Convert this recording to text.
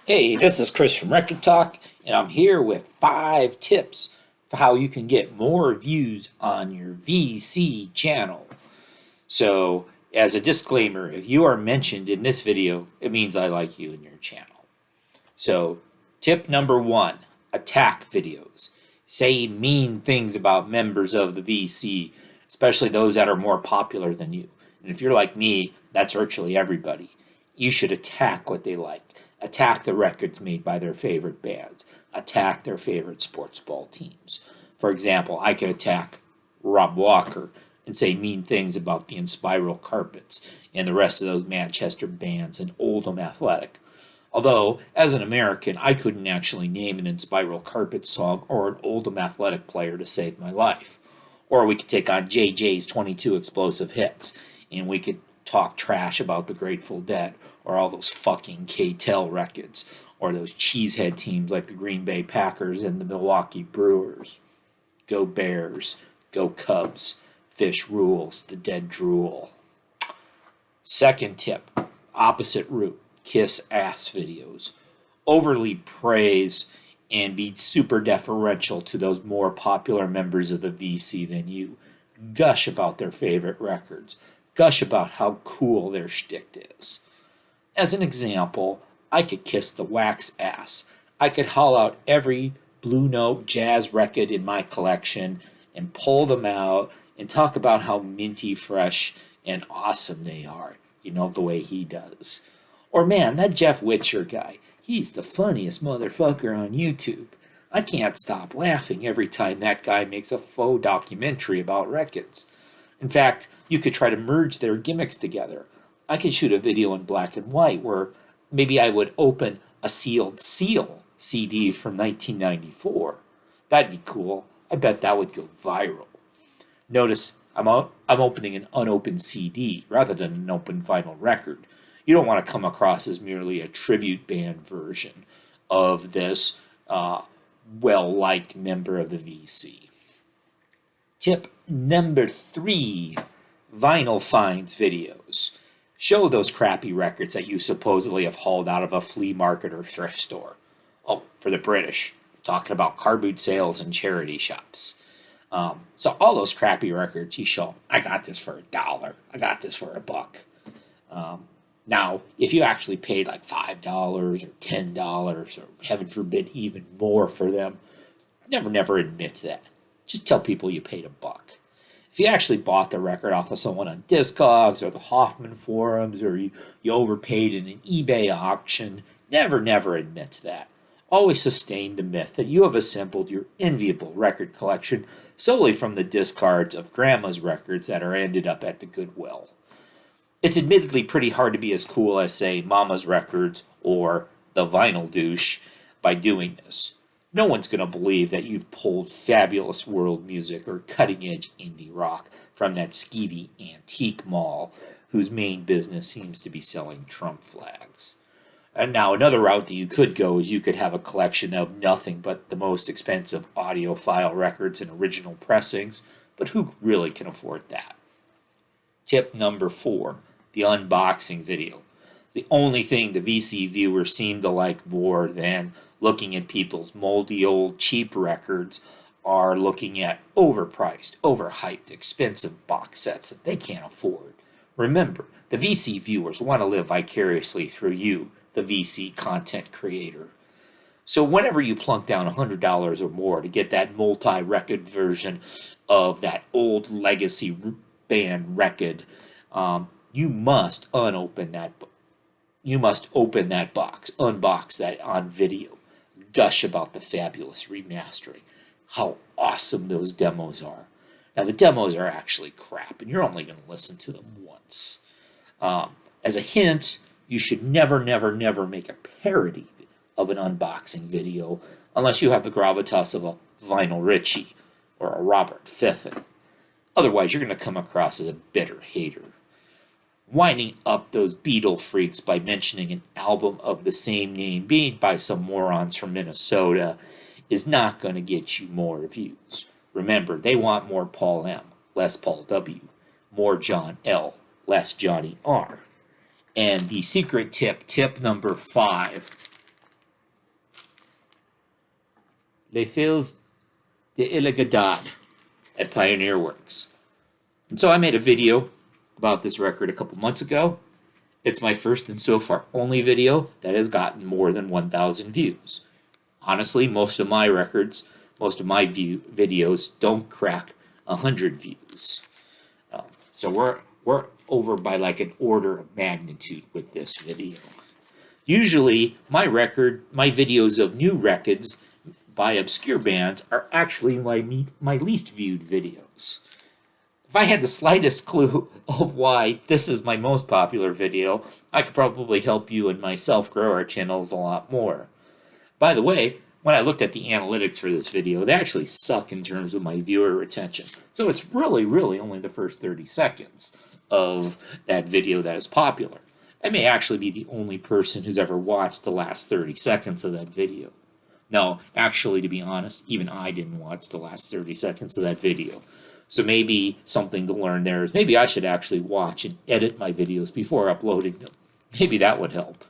Hey, this is Chris from Rekkid Talk, and I'm here with 5 tips for how you can get more views on your VC channel. So, as a disclaimer, if you are mentioned in this video, it means I like you and your channel. So, tip number 1, attack videos. Say mean things about members of the VC, especially those that are more popular than you. And if you're like me, that's virtually everybody. You should attack what they like. Attack the records made by their favorite bands. Attack their favorite sports ball teams. For example, I could attack Rob Walker and say mean things about the Inspiral Carpets and the rest of those Manchester bands and Oldham Athletic. Although, as an American, I couldn't actually name an Inspiral Carpets song or an Oldham Athletic player to save my life. Or we could take on JJ's 22 explosive hits, and we could talk trash about the Grateful Dead, or all those fucking K-Tel records, or those cheesehead teams like the Green Bay Packers and the Milwaukee Brewers. Go Bears, go Cubs, fish rules, the dead drool. Second tip, opposite route, kiss ass videos. Overly praise and be super deferential to those more popular members of the VC than you. Gush about their favorite records. Gush about how cool their shtick is. As an example, I could kiss the Wax ass. I could haul out every Blue Note jazz record in my collection and pull them out and talk about how minty fresh and awesome they are. You know, the way he does. Or man, that Jeff Witcher guy, he's the funniest motherfucker on YouTube. I can't stop laughing every time that guy makes a faux documentary about records. In fact, you could try to merge their gimmicks together. I could shoot a video in black and white where maybe I would open a sealed seal CD from 1994. That'd be cool. I bet that would go viral. Notice I'm opening an unopened CD rather than an open vinyl record. You don't want to come across as merely a tribute band version of this well-liked member of the VC. Tip number 3, vinyl finds videos. Show those crappy records that you supposedly have hauled out of a flea market or thrift store. Oh, for the British, talking about car boot sales and charity shops. So all those crappy records, you show them, I got this for $1. I got this for $1. Now, if you actually paid like $5 or $10 or heaven forbid even more for them, never admit to that. Just tell people you paid $1. If you actually bought the record off of someone on Discogs or the Hoffman forums, or you overpaid in an eBay auction, never admit to that. Always sustain the myth that you have assembled your enviable record collection solely from the discards of grandma's records that are ended up at the Goodwill. It's admittedly pretty hard to be as cool as, say, Mama's Records or the Vinyl Douche by doing this. No one's going to believe that you've pulled fabulous world music or cutting-edge indie rock from that skeevy antique mall whose main business seems to be selling Trump flags. And now another route that you could go is you could have a collection of nothing but the most expensive audiophile records and original pressings, but who really can afford that? Tip number 4, the unboxing video. The only thing the VC viewers seem to like more than looking at people's moldy old cheap records are looking at overpriced, overhyped, expensive box sets that they can't afford. Remember, the VC viewers want to live vicariously through you, the VC content creator. So whenever you plunk down $100 or more to get that multi-record version of that old legacy band record, you must open that box, unbox that on video. Gush about the fabulous remastering, how awesome those demos are. Now, the demos are actually crap, and you're only going to listen to them once. As a hint, you should never make a parody of an unboxing video unless you have the gravitas of a Vinyl Richie or a Robert Fiffen. Otherwise, you're going to come across as a bitter hater. Winding up those Beatle freaks by mentioning an album of the same name made by some morons from Minnesota is not going to get you more views. Remember, they want more Paul M, less Paul W, more John L, less Johnny R. And the secret tip number 5, Les Fils d'Illegadad at Pioneer Works. And so I made a video about this record a couple months ago. It's my first and so far only video that has gotten more than 1,000 views. Honestly, most of my videos don't crack 100 views. So we're over by like an order of magnitude with this video. Usually, my videos of new records by obscure bands are actually my least viewed videos. If I had the slightest clue of why this is my most popular video, I could probably help you and myself grow our channels a lot more. By the way, when I looked at the analytics for this video, they actually suck in terms of my viewer retention. So it's really only the first 30 seconds of that video that is popular. I may actually be the only person who's ever watched the last 30 seconds of that video. No, actually, to be honest, even I didn't watch the last 30 seconds of that video. So maybe something to learn there is maybe I should actually watch and edit my videos before uploading them. Maybe that would help.